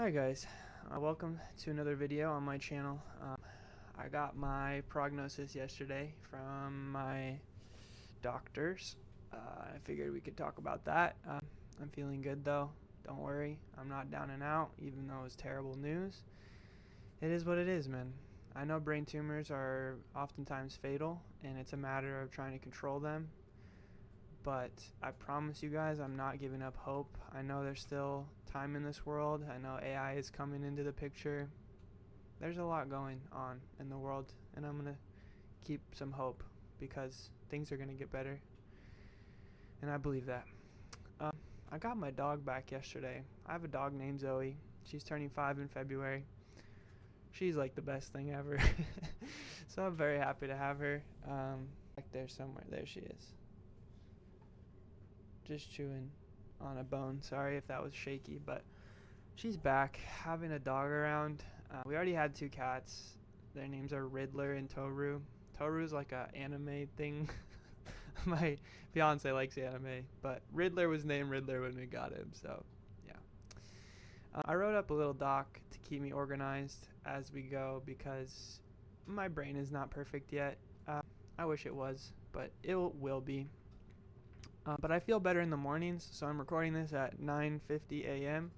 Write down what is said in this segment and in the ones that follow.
Hi guys, welcome to another video on my channel. I got my prognosis yesterday from my doctors. I figured we could talk about that. I'm feeling good though, don't worry. I'm not down and out, even though it's terrible news. It is what it is, man. I know brain tumors are oftentimes fatal, and it's a matter of trying to control them. But I promise you guys, I'm not giving up hope. I know there's still time in this world. I know AI is coming into the picture. There's a lot going on in the world, and I'm going to keep some hope because things are going to get better. And I believe that. I got my dog back yesterday. I have a dog named Zoe. She's turning 5 in February. She's like the best thing ever. So I'm very happy to have her. Back there somewhere. There she is. Just chewing on a bone. Sorry if that was shaky, but she's back. Having a dog around. We already had 2 cats. Their names are Riddler and Toru. Toru's like a anime thing. My fiance likes anime, but Riddler was named Riddler when we got him, so yeah. I wrote up a little doc to keep me organized as we go because my brain is not perfect yet. I wish it was, but it will be. But I feel better in the mornings, so I'm recording this at 9:50 a.m.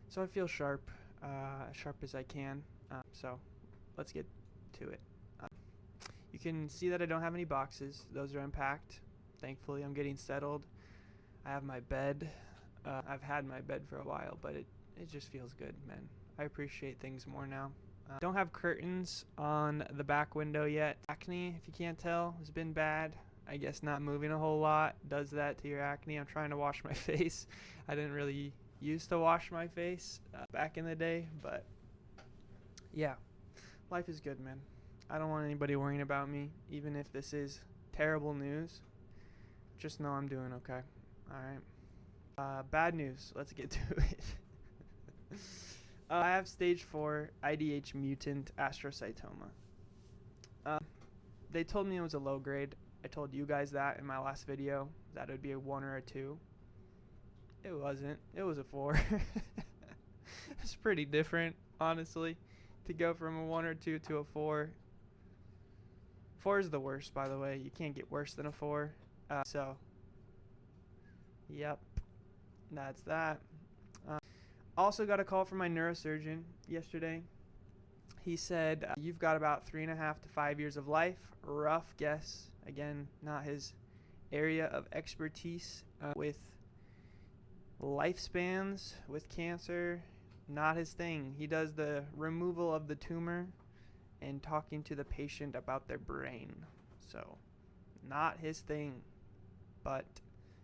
So I feel sharp, sharp as I can. So let's get to it. You can see that I don't have any boxes. Those are unpacked. Thankfully, I'm getting settled. I have my bed. I've had my bed for a while, but it just feels good, man. I appreciate things more now. Don't have curtains on the back window yet. Acne, if you can't tell, has been bad. I guess not moving a whole lot does that to your acne. I'm trying to wash my face. I didn't really used to wash my face back in the day, but yeah, life is good, man. I don't want anybody worrying about me, even if this is terrible news. Just know I'm doing okay. Alright. Bad news. Let's get to it. I have stage 4 IDH-Mutant Astrocytoma. They told me it was a low grade. I told you guys that in my last video, that it would be a 1 or a 2. It wasn't. It was a 4. It's pretty different, honestly, to go from a 1 or 2 to a 4. 4 is the worst, by the way. You can't get worse than a 4. So, yep, that's that. Also got a call from my neurosurgeon yesterday. He said, you've got about 3.5 to 5 years of life. Rough guess. Again, not his area of expertise with lifespans, with cancer. Not his thing. He does the removal of the tumor and talking to the patient about their brain. So, not his thing, but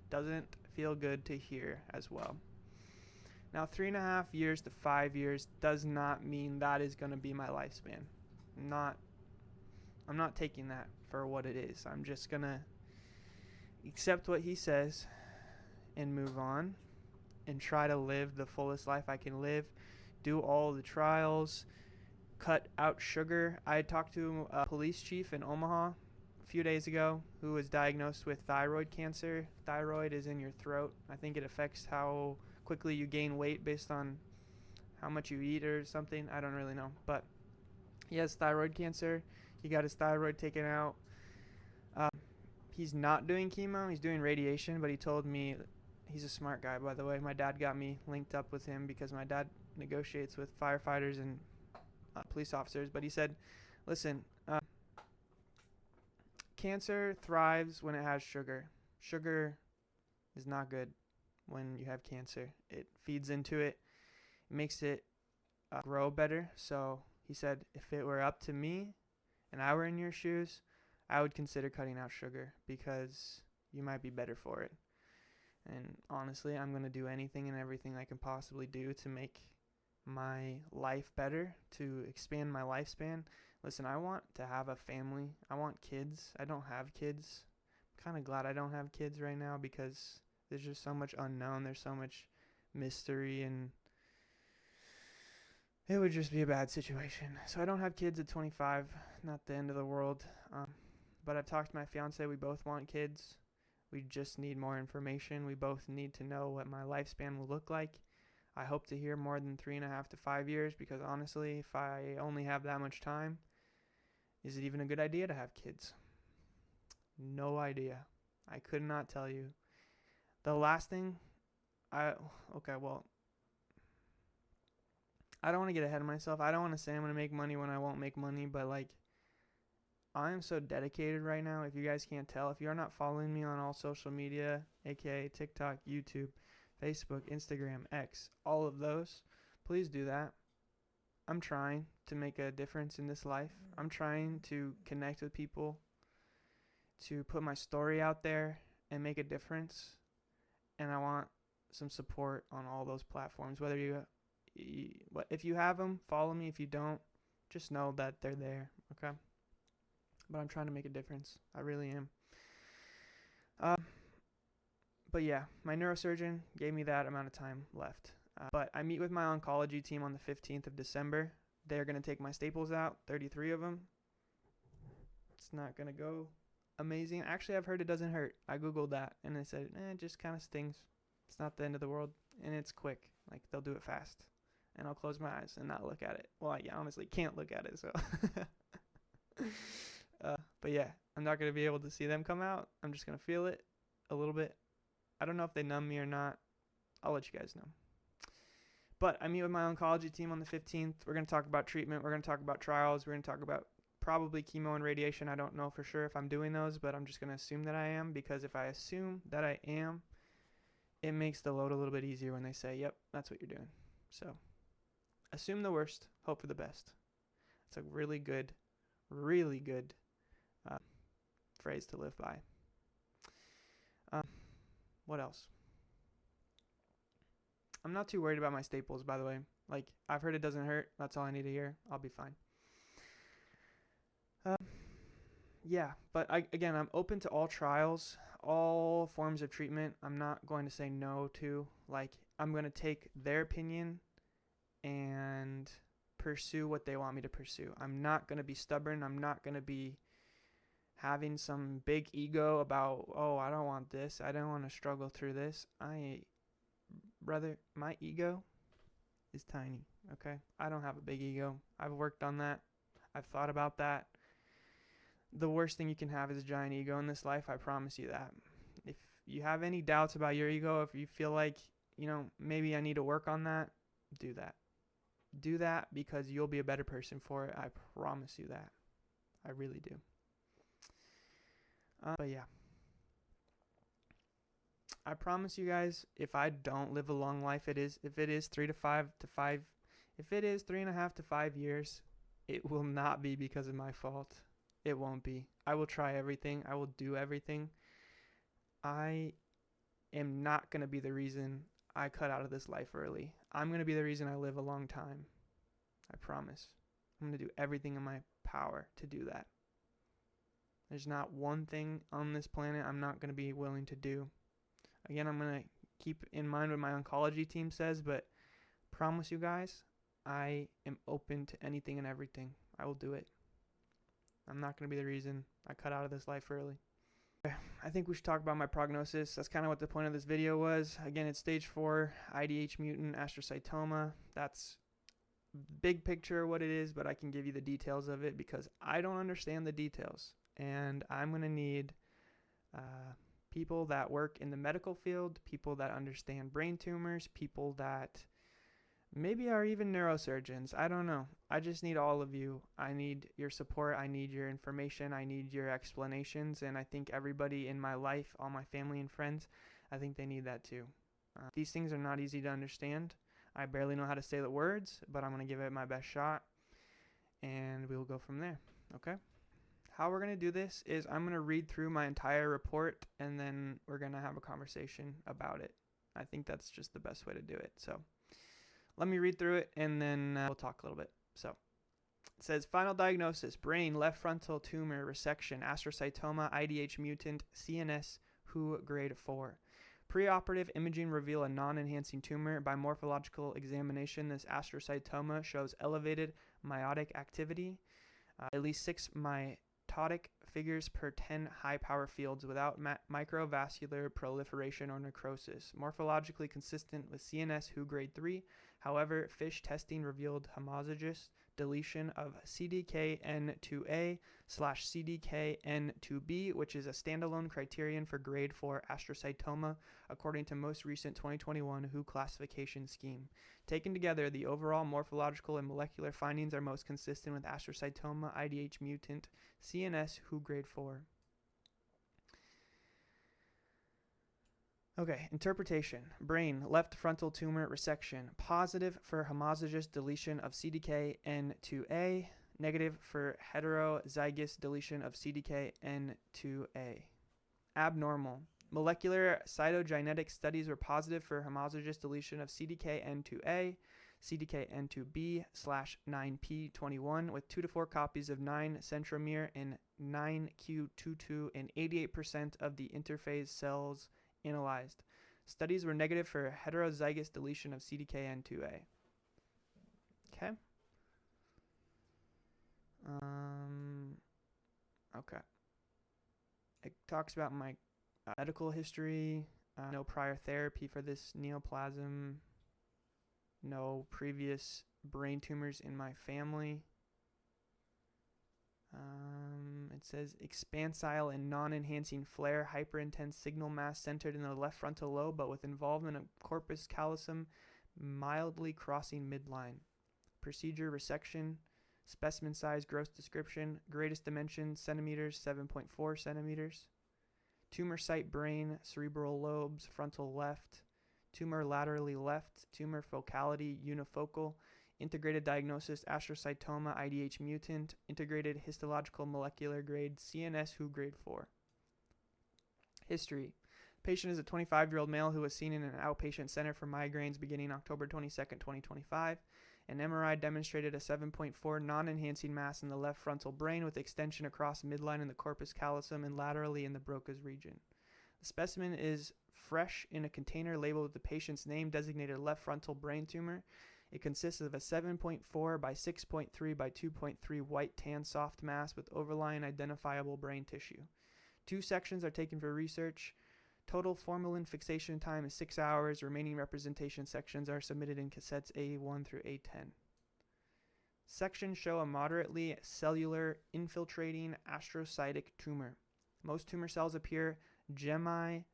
doesn't feel good to hear as well. Now, 3.5 years to 5 years does not mean that is going to be my lifespan. I'm not taking that for what it is. I'm just going to accept what he says and move on and try to live the fullest life I can live. Do all the trials. Cut out sugar. I talked to a police chief in Omaha a few days ago who was diagnosed with thyroid cancer. Thyroid is in your throat. I think it affects how quickly you gain weight based on how much you eat or something. I don't really know, but he has thyroid cancer. He got his thyroid taken out. He's not doing chemo. He's doing radiation, but he told me, he's a smart guy, by the way. My dad got me linked up with him because my dad negotiates with firefighters and police officers. But he said, listen, cancer thrives when it has sugar. Sugar is not good when you have cancer. It feeds into it, makes it grow better. So he said, if it were up to me and I were in your shoes, I would consider cutting out sugar because you might be better for it. And honestly, I'm going to do anything and everything I can possibly do to make my life better, to expand my lifespan. Listen, I want to have a family. I want kids. I don't have kids. I'm kind of glad I don't have kids right now because there's just so much unknown. There's so much mystery, and it would just be a bad situation. So I don't have kids at 25. Not the end of the world. But I've talked to my fiance. We both want kids. We just need more information. We both need to know what my lifespan will look like. I hope to hear more than 3.5 to 5 years, because honestly, if I only have that much time, is it even a good idea to have kids? No idea. I could not tell you. The last thing, okay, well, I don't want to get ahead of myself. I don't want to say I'm going to make money when I won't make money, but like, I am so dedicated right now. If you guys can't tell, if you're not following me on all social media, aka TikTok, YouTube, Facebook, Instagram, X, all of those, please do that. I'm trying to make a difference in this life. I'm trying to connect with people, to put my story out there and make a difference. And I want some support on all those platforms. Whether if you have them, follow me. If you don't, just know that they're there, okay? But I'm trying to make a difference. I really am. But yeah, my neurosurgeon gave me that amount of time left. But I meet with my oncology team on the 15th of December. They're going to take my staples out, 33 of them. It's not going to go amazing. Actually, I've heard it doesn't hurt. I Googled that, and they said, it just kind of stings. It's not the end of the world, and it's quick. Like, they'll do it fast. And I'll close my eyes and not look at it. Well, I honestly can't look at it, so. But yeah, I'm not going to be able to see them come out. I'm just going to feel it a little bit. I don't know if they numb me or not. I'll let you guys know. But I meet with my oncology team on the 15th. We're going to talk about treatment. We're going to talk about trials. We're going to talk about probably chemo and radiation. I don't know for sure if I'm doing those, but I'm just going to assume that I am, because if I assume that I am, it makes the load a little bit easier when they say, yep, that's what you're doing. So assume the worst, hope for the best. It's a really good phrase to live by. What else? I'm not too worried about my staples, by the way. Like, I've heard it doesn't hurt. That's all I need to hear. I'll be fine. Yeah, but again, I'm open to all trials, all forms of treatment. I'm not going to say no to. Like, I'm going to take their opinion and pursue what they want me to pursue. I'm not going to be stubborn. I'm not going to be having some big ego about, oh, I don't want this. I don't want to struggle through this. Brother, my ego is tiny, okay? I don't have a big ego. I've worked on that. I've thought about that. The worst thing you can have is a giant ego in this life. I promise you that. If you have any doubts about your ego, if you feel like, maybe I need to work on that, do that. Do that, because you'll be a better person for it. I promise you that. I really do. But yeah. I promise you guys, if I don't live a long life, if it is 3.5 to 5 years, it will not be because of my fault. It won't be. I will try everything. I will do everything. I am not going to be the reason I cut out of this life early. I'm going to be the reason I live a long time. I promise. I'm going to do everything in my power to do that. There's not one thing on this planet I'm not going to be willing to do. Again, I'm going to keep in mind what my oncology team says, but promise you guys, I am open to anything and everything. I will do it. I'm not going to be the reason I cut out of this life early. I think we should talk about my prognosis. That's kind of what the point of this video was. Again, it's stage 4, IDH-Mutant Astrocytoma. That's big picture what it is, but I can give you the details of it because I don't understand the details. And I'm going to need people that work in the medical field, people that understand brain tumors, people that maybe are even neurosurgeons. I don't know. I just need all of you. I need your support. I need your information. I need your explanations. And I think everybody in my life, all my family and friends, I think they need that too. These things are not easy to understand. I barely know how to say the words, but I'm going to give it my best shot. And we'll go from there. Okay? How we're going to do this is I'm going to read through my entire report, and then we're going to have a conversation about it. I think that's just the best way to do it. So let me read through it, and then we'll talk a little bit. So it says, final diagnosis, brain, left frontal tumor, resection, astrocytoma, IDH-Mutant, CNS, WHO grade 4. Preoperative imaging reveal a non-enhancing tumor. By morphological examination, this astrocytoma shows elevated meiotic activity, at least 6 mitotic figures per 10 high power fields without microvascular proliferation or necrosis. Morphologically consistent with CNS WHO grade 3. However, FISH testing revealed homozygous deletion of CDKN2A/CDKN2B, which is a standalone criterion for grade 4 astrocytoma, according to most recent 2021 WHO classification scheme. Taken together, the overall morphological and molecular findings are most consistent with astrocytoma, IDH-Mutant, CNS WHO grade 4. Okay, interpretation. Brain, left frontal tumor resection. Positive for homozygous deletion of CDKN2A. Negative for heterozygous deletion of CDKN2A. Abnormal. Molecular cytogenetic studies were positive for homozygous deletion of CDKN2A, CDKN2B/9p21 with 2 to 4 copies of 9 centromere and 9q22 in 88% of the interphase cells analyzed. Studies were negative for heterozygous deletion of CDKN2A. Okay. Okay. It talks about my medical history. No prior therapy for this neoplasm. No previous brain tumors in my family. It says expansile and non-enhancing flare, hyperintense signal mass centered in the left frontal lobe, but with involvement of corpus callosum mildly crossing midline. Procedure resection. Specimen size, gross description. Greatest dimension, centimeters, 7.4 centimeters. Tumor site brain, cerebral lobes, frontal left. Tumor laterally left. Tumor focality, unifocal. Integrated diagnosis, astrocytoma, IDH-Mutant. Integrated histological molecular grade, CNS WHO grade 4. History. Patient is a 25-year-old male who was seen in an outpatient center for migraines beginning October 22nd, 2025. An MRI demonstrated a 7.4 non-enhancing mass in the left frontal brain with extension across midline in the corpus callosum and laterally in the Broca's region. The specimen is fresh in a container labeled with the patient's name, designated left frontal brain tumor. It consists of a 7.4 by 6.3 by 2.3 white tan soft mass with overlying identifiable brain tissue. 2 sections are taken for research. Total formalin fixation time is 6 hours. Remaining representation sections are submitted in cassettes A1 through A10. Sections show a moderately cellular infiltrating astrocytic tumor. Most tumor cells appear gemistocytic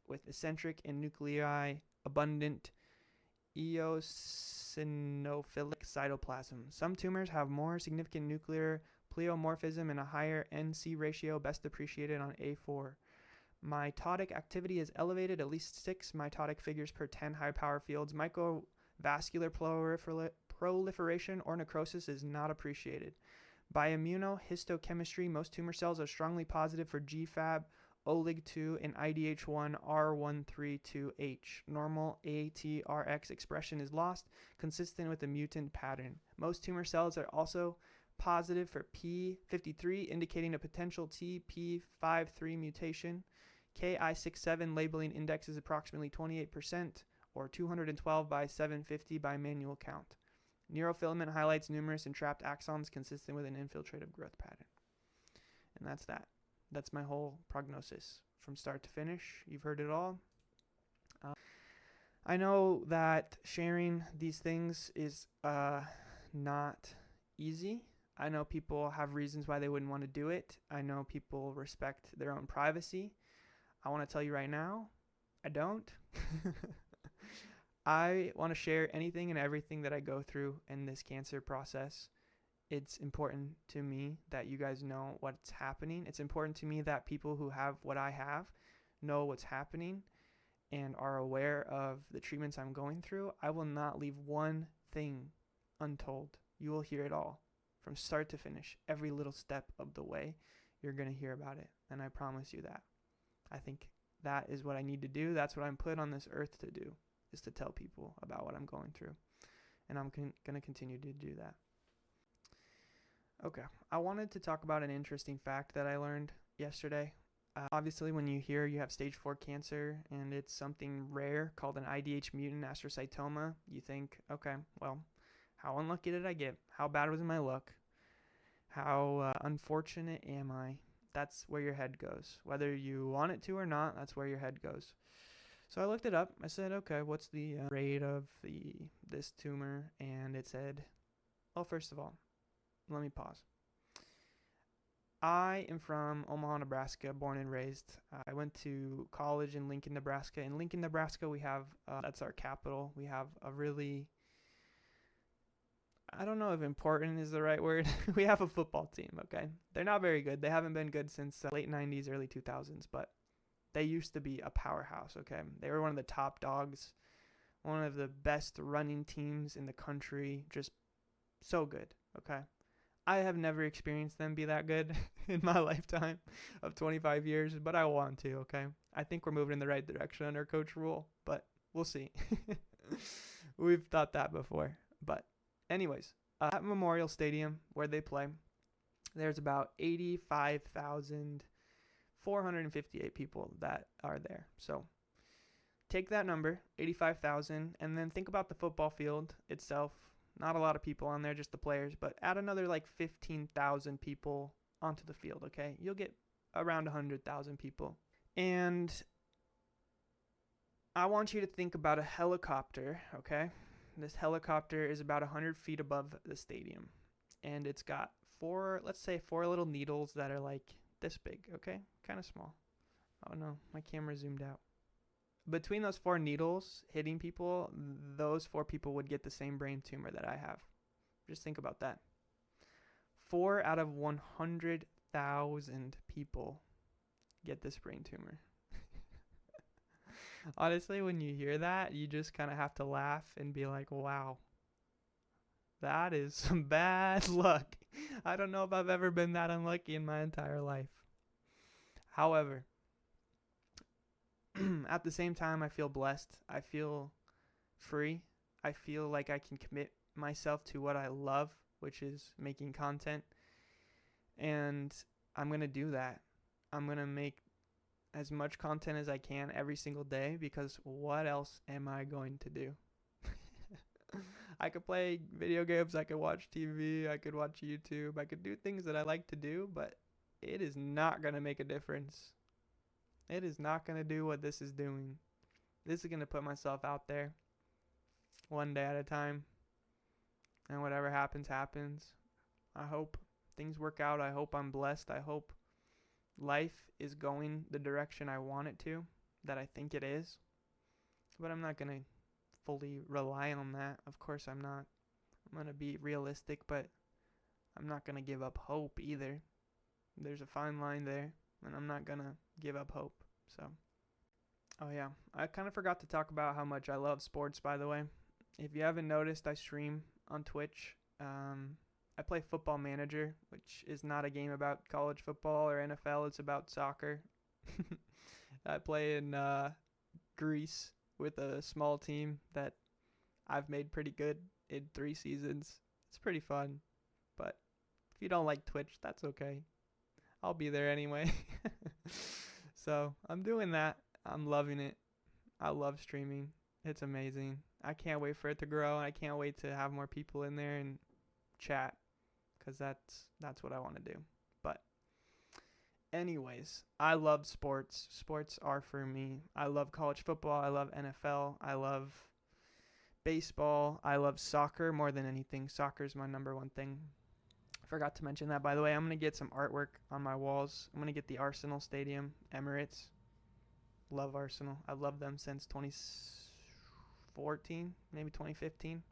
with eccentric and nuclei abundant eosinophilic cytoplasm. Some tumors have more significant nuclear pleomorphism and a higher NC ratio, best appreciated on A4. Mitotic activity is elevated, at least 6 mitotic figures per 10 high power fields. Microvascular proliferation or necrosis is not appreciated. By immunohistochemistry, most tumor cells are strongly positive for GFAP, OLIG2, and IDH1 R132H. Normal ATRX expression is lost, consistent with the mutant pattern. Most tumor cells are also positive for P53, indicating a potential TP53 mutation. Ki67 labeling index is approximately 28%, or 212 by 750 by manual count. Neurofilament highlights numerous entrapped axons consistent with an infiltrative growth pattern. And that's that. That's my whole prognosis from start to finish. You've heard it all. I know that sharing these things is not easy. I know people have reasons why they wouldn't want to do it. I know people respect their own privacy. I want to tell you right now, I don't. I want to share anything and everything that I go through in this cancer process. It's important to me that you guys know what's happening. It's important to me that people who have what I have know what's happening and are aware of the treatments I'm going through. I will not leave one thing untold. You will hear it all from start to finish. Every little step of the way, you're going to hear about it. And I promise you that. I think that is what I need to do. That's what I'm put on this earth to do, is to tell people about what I'm going through. And I'm going to continue to do that. Okay, I wanted to talk about an interesting fact that I learned yesterday. Obviously, when you hear you have stage 4 cancer and it's something rare called an IDH-Mutant astrocytoma, you think, okay, well, how unlucky did I get? How bad was my luck? How unfortunate am I? That's where your head goes. Whether you want it to or not, that's where your head goes. So I looked it up. I said, okay, what's the rate of this tumor? And it said, well, first of all, let me pause. I am from Omaha, Nebraska, born and raised. I went to college in Lincoln, Nebraska. In Lincoln, Nebraska, we have, that's our capital. We have a really, I don't know if important is the right word. We have a football team, okay? They're not very good. They haven't been good since late 90s, early 2000s, but they used to be a powerhouse, okay? They were one of the top dogs, one of the best running teams in the country, just so good, okay? I have never experienced them be that good in my lifetime of 25 years, but I want to, okay? I think we're moving in the right direction under Coach Rule, but we'll see. We've thought that before. But anyways, at Memorial Stadium where they play, there's about 85,458 people that are there. So take that number, 85,000, and then think about the football field itself. Not a lot of people on there, just the players, but add another like 15,000 people onto the field, okay? You'll get around 100,000 people. And I want you to think about a helicopter, okay? This helicopter is about 100 feet above the stadium. And it's got four little needles that are like this big, okay? Kind of small. Oh no, my camera zoomed out. Between those four needles hitting people, those 4 people would get the same brain tumor that I have. Just think about that. 4 out of 100,000 people get this brain tumor. Honestly, when you hear that, you just kind of have to laugh and be like, wow, that is some bad luck. I don't know if I've ever been that unlucky in my entire life. However, at the same time, I feel blessed. I feel free. I feel like I can commit myself to what I love, which is making content. And I'm going to do that. I'm going to make as much content as I can every single day, because what else am I going to do? I could play video games. I could watch TV. I could watch YouTube. I could do things that I like to do, but it is not going to make a difference. It is not going to do what this is doing. This is going to put myself out there one day at a time. And whatever happens, happens. I hope things work out. I hope I'm blessed. I hope life is going the direction I want it to, that I think it is. But I'm not going to fully rely on that. Of course I'm not. I'm going to be realistic, but I'm not going to give up hope either. There's a fine line there. And I'm not going to give up hope. So, oh yeah, I kind of forgot to talk about how much I love sports, by the way. If you haven't noticed, I stream on Twitch. I play Football Manager, which is not a game about college football or NFL. It's about soccer. I play in Greece with a small team that I've made pretty good in 3 seasons. It's pretty fun. But if you don't like Twitch, that's okay. I'll be there anyway. So I'm doing that. I'm loving it. I love streaming. It's amazing. I can't wait for it to grow. I can't wait to have more people in there and chat, because that's what I want to do. But anyways, I love sports. Sports are for me. I love college football. I love NFL. I love baseball. I love soccer more than anything. Soccer is my number one thing. Forgot to mention that, by the way. I'm going to get some artwork on my walls. I'm going to get the Arsenal Stadium, Emirates. Love Arsenal. I've loved them since 2014, maybe 2015.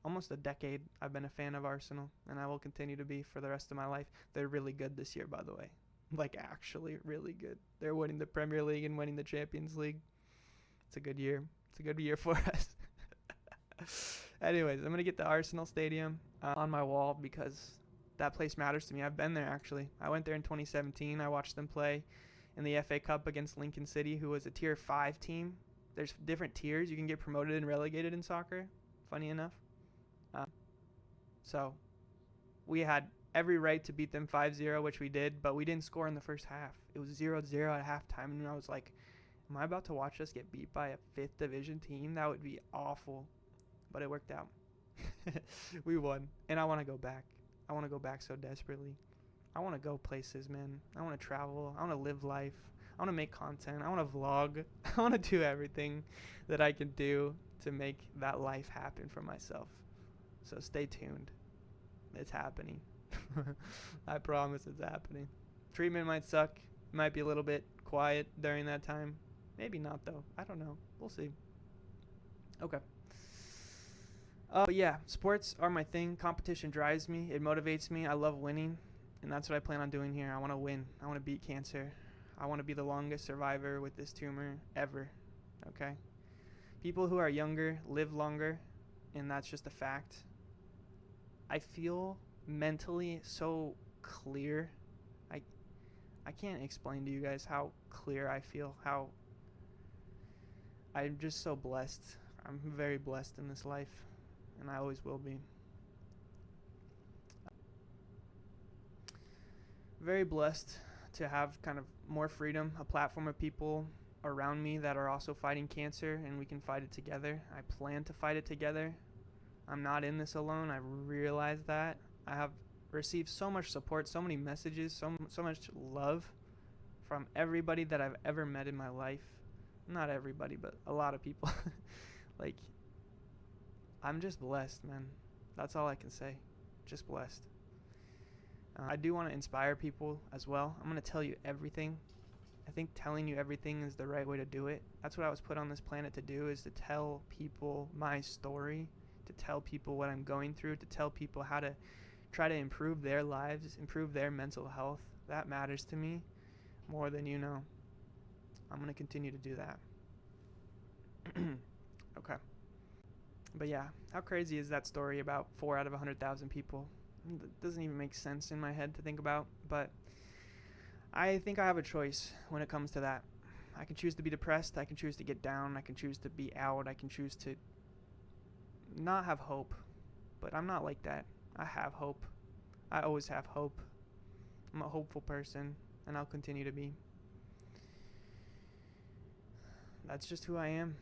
Almost a decade I've been a fan of Arsenal, and I will continue to be for the rest of my life. They're really good this year, by the way. Like, actually really good. They're winning the Premier League and winning the Champions League. It's a good year. It's a good year for us. Anyways, I'm going to get the Arsenal Stadium on my wall, because that place matters to me. I've been there, actually. I went there in 2017. I watched them play in the FA Cup against Lincoln City, who was a Tier 5 team. There's different tiers. You can get promoted and relegated in soccer, funny enough. So we had every right to beat them 5-0, which we did, but we didn't score in the first half. It was 0-0 at halftime, and I was like, am I about to watch us get beat by a 5th division team? That would be awful. But it worked out. We won, and I want to go back. I want to go back so desperately. I want to go places, man. I want to travel. I want to live life. I want to make content. I want to vlog. I want to do everything that I can do to make that life happen for myself. So stay tuned. It's happening. I promise it's happening. Treatment might suck. Might be a little bit quiet during that time. Maybe not, though. I don't know. We'll see. Okay. But yeah, sports are my thing. Competition drives me. It motivates me. I love winning. And that's what I plan on doing here. I want to win. I want to beat cancer. I want to be the longest survivor with this tumor ever. Okay? People who are younger live longer, and that's just a fact. I feel mentally so clear. I can't explain to you guys how clear I feel, how I'm just so blessed. I'm very blessed in this life, and I always will be. Very blessed to have kind of more freedom, a platform of people around me that are also fighting cancer, and we can fight it together. I plan to fight it together. I'm not in this alone. I realize that. I have received so much support, so many messages, so much love from everybody that I've ever met in my life. Not everybody, but a lot of people. Like, I'm just blessed, man. That's all I can say. Just blessed. I do want to inspire people as well. I'm going to tell you everything. I think telling you everything is the right way to do it. That's what I was put on this planet to do, is to tell people my story, to tell people what I'm going through, to tell people how to try to improve their lives, improve their mental health. That matters to me more than you know. I'm going to continue to do that. Okay. But yeah, how crazy is that story about 4 out of 100,000 people? It doesn't even make sense in my head to think about, but I think I have a choice when it comes to that. I can choose to be depressed, I can choose to get down, I can choose to be out, I can choose to not have hope, but I'm not like that. I have hope. I always have hope. I'm a hopeful person, and I'll continue to be. That's just who I am.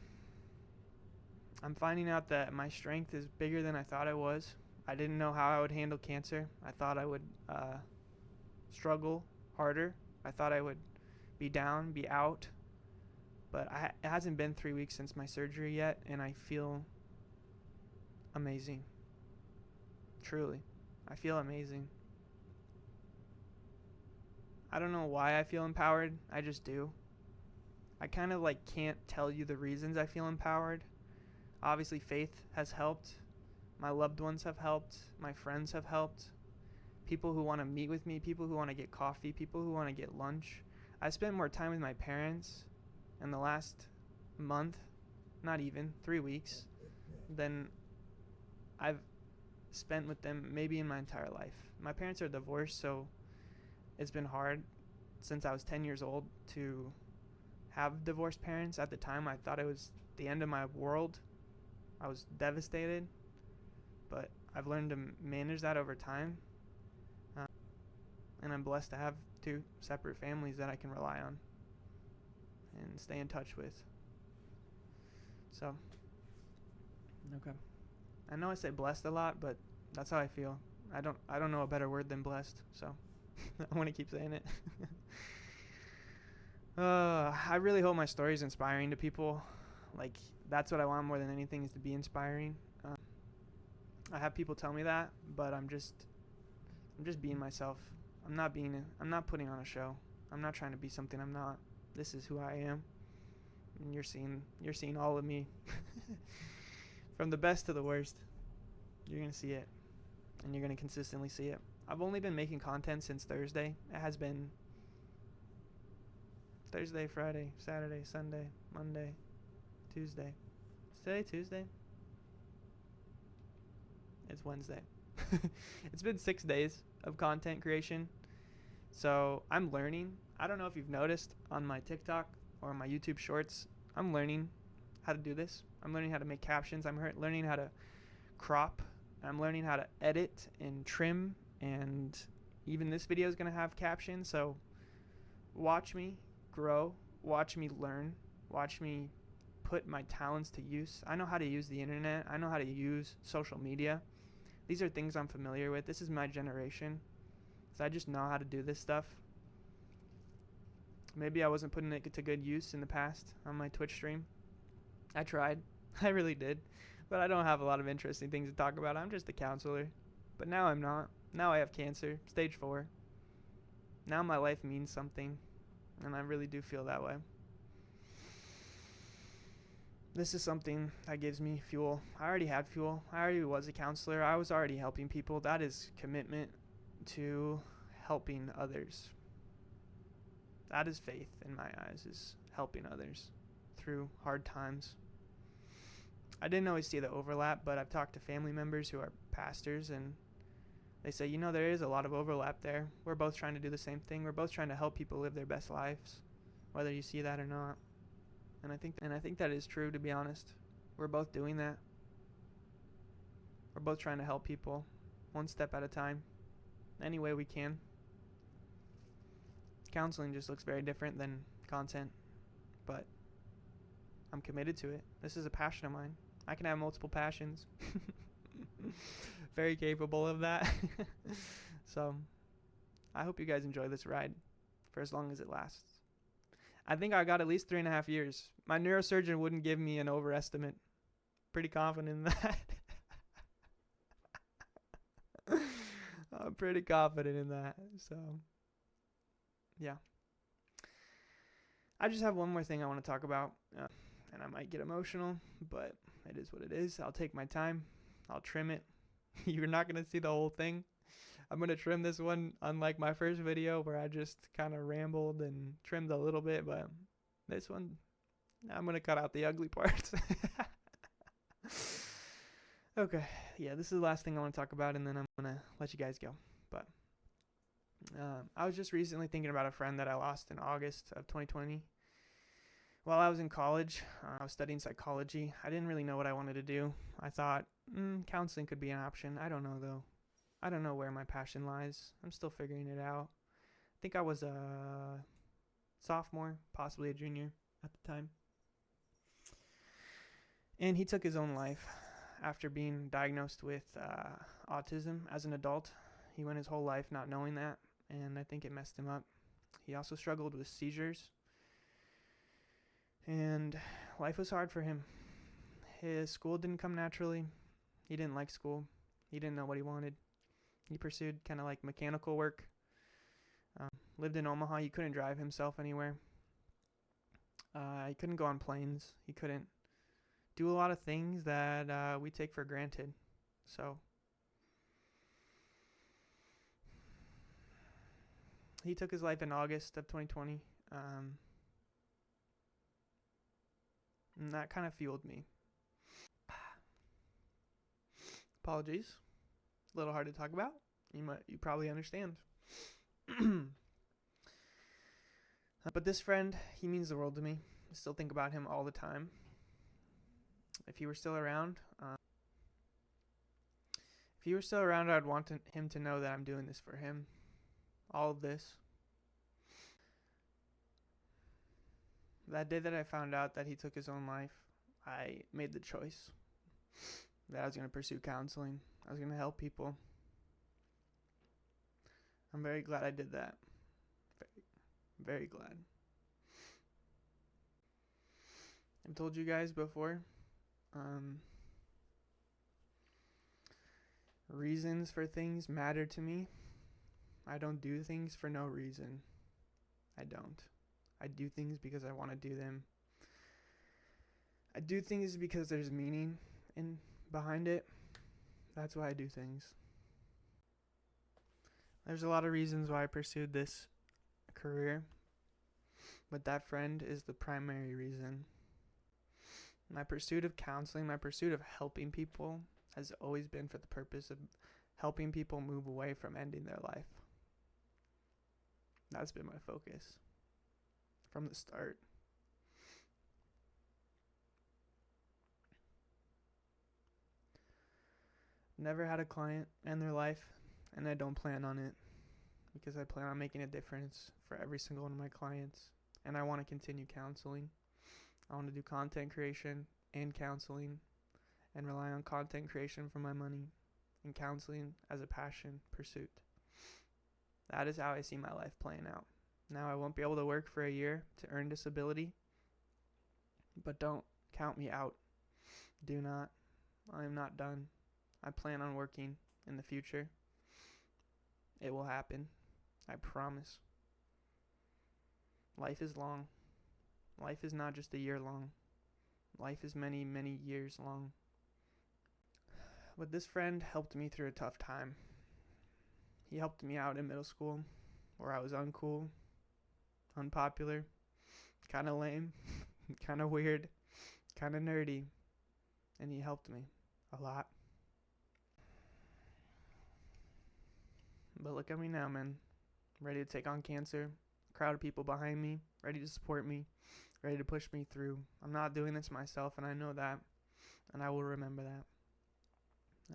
I'm finding out that my strength is bigger than I thought it was. I didn't know how I would handle cancer. I thought I would struggle harder. I thought I would be down, be out. But it hasn't been 3 weeks since my surgery yet, and I feel amazing. Truly. I feel amazing. I don't know why I feel empowered. I just do. I kind of can't tell you the reasons I feel empowered. Obviously, faith has helped. My loved ones have helped. My friends have helped. People who want to meet with me, people who want to get coffee, people who want to get lunch. I spent more time with my parents in the last month, not even 3 weeks, than I've spent with them maybe in my entire life. My parents are divorced, so it's been hard since I was 10 years old to have divorced parents. At the time, I thought it was the end of my world. I was devastated, but I've learned to manage that over time. And I'm blessed to have 2 separate families that I can rely on and stay in touch with. So, okay. I know I say blessed a lot, but that's how I feel. I don't know a better word than blessed, so I want to keep saying it. I really hope my story is inspiring to people. That's what I want more than anything, is to be inspiring. I have people tell me that, but I'm just being myself. I'm not putting on a show. I'm not trying to be something I'm not. This is who I am. And you're seeing all of me. From the best to the worst. You're going to see it. And you're going to consistently see it. I've only been making content since Thursday. It has been Thursday, Friday, Saturday, Sunday, Monday, Tuesday. Is today Tuesday? It's Wednesday. It's been 6 days of content creation. So I'm learning. I don't know if you've noticed on my TikTok or my YouTube shorts, I'm learning how to do this. I'm learning how to make captions. I'm learning how to crop. I'm learning how to edit and trim. And even this video is going to have captions. So watch me grow. Watch me learn. Watch me put my talents to use. I know how to use the internet. I know how to use social media. These are things I'm familiar with. This is my generation. So I just know how to do this stuff. Maybe I wasn't putting it to good use in the past on my Twitch stream. I tried. I really did. But I don't have a lot of interesting things to talk about. I'm just a counselor. But now I'm not. Now I have cancer, stage 4. Now my life means something. And I really do feel that way. This is something that gives me fuel. I already had fuel. I already was a counselor. I was already helping people. That is commitment to helping others. That is faith in my eyes, is helping others through hard times. I didn't always see the overlap, but I've talked to family members who are pastors, and they say, there is a lot of overlap there. We're both trying to do the same thing. We're both trying to help people live their best lives, whether you see that or not. And I think that is true, to be honest. We're both doing that. We're both trying to help people one step at a time, any way we can. Counseling just looks very different than content, but I'm committed to it. This is a passion of mine. I can have multiple passions. Very capable of that. So I hope you guys enjoy this ride for as long as it lasts. I think I got at least 3.5 years. My neurosurgeon wouldn't give me an overestimate. Pretty confident in that. I'm pretty confident in that. So yeah. I just have one more thing I want to talk about. And I might get emotional, but it is what it is. I'll take my time. I'll trim it. You're not going to see the whole thing. I'm going to trim this one, unlike my first video where I just kind of rambled and trimmed a little bit. But this one, I'm going to cut out the ugly parts. Okay. Yeah, this is the last thing I want to talk about, and then I'm going to let you guys go. But I was just recently thinking about a friend that I lost in August of 2020. While I was in college, I was studying psychology. I didn't really know what I wanted to do. I thought counseling could be an option. I don't know, though. I don't know where my passion lies. I'm still figuring it out. I think I was a sophomore, possibly a junior at the time. And he took his own life after being diagnosed with autism as an adult. He went his whole life not knowing that, and I think it messed him up. He also struggled with seizures. And life was hard for him. His school didn't come naturally. He didn't like school. He didn't know what he wanted. He pursued kind of like mechanical work. Lived in Omaha. He couldn't drive himself anywhere. He couldn't go on planes. He couldn't do a lot of things that we take for granted. So he took his life in August of 2020. And that kind of fueled me. Apologies. A little hard to talk about. You probably understand. But this friend, he means the world to me. I still think about him all the time. If he were still around, I'd want him to know that I'm doing this for him. All of this. That day that I found out that he took his own life, I made the choice that I was going to pursue counseling. I was going to help people. I'm very glad I did that. Very, very glad. I've told you guys before, reasons for things matter to me. I don't do things for no reason. I don't. I do things because I want to do them. I do things because there's meaning behind it. That's why I do things. There's a lot of reasons why I pursued this career, but that friend is the primary reason. My pursuit of counseling, my pursuit of helping people has always been for the purpose of helping people move away from ending their life. That's been my focus from the start. Never had a client end their life, and I don't plan on it, because I plan on making a difference for every single one of my clients, and I want to continue counseling. I want to do content creation and counseling, and rely on content creation for my money, and counseling as a passion pursuit. That is how I see my life playing out. Now, I won't be able to work for a year to earn disability, but don't count me out. Do not. I am not done. I plan on working in the future. It will happen. I promise. Life is long. Life is not just a year long. Life is many, many years long. But this friend helped me through a tough time. He helped me out in middle school, where I was uncool, unpopular, kind of lame, kind of weird, kind of nerdy, and he helped me a lot. But look at me now, man. Ready to take on cancer, a crowd of people behind me, ready to support me, ready to push me through. I'm not doing this myself, and I know that, and I will remember that.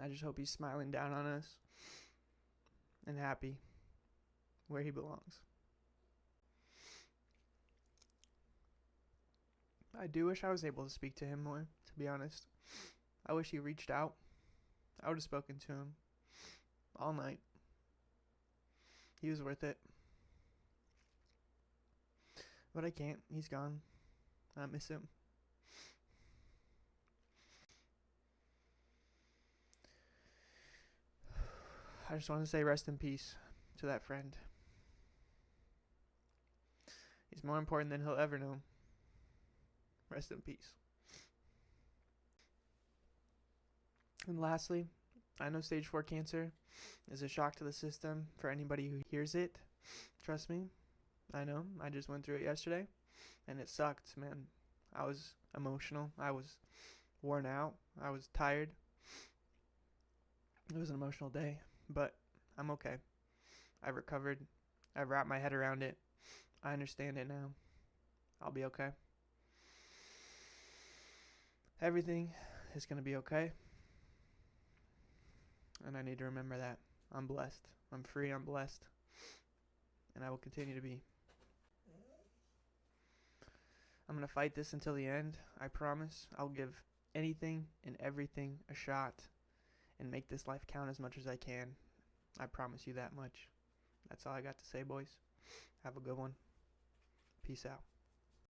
I just hope he's smiling down on us and happy where he belongs. I do wish I was able to speak to him more, to be honest. I wish he reached out. I would have spoken to him all night. He was worth it. But I can't. He's gone. I miss him. I just want to say rest in peace to that friend. He's more important than he'll ever know. Rest in peace. And lastly, I know stage 4 cancer is a shock to the system for anybody who hears it. Trust me, I know. I just went through it yesterday, and it sucked, man. I was emotional. I was worn out. I was tired. It was an emotional day, but I'm okay. I recovered. I wrapped my head around it. I understand it now. I'll be okay. Everything is going to be okay. And I need to remember that. I'm blessed. I'm free. I'm blessed. And I will continue to be. I'm going to fight this until the end. I promise. I'll give anything and everything a shot and make this life count as much as I can. I promise you that much. That's all I got to say, boys. Have a good one. Peace out.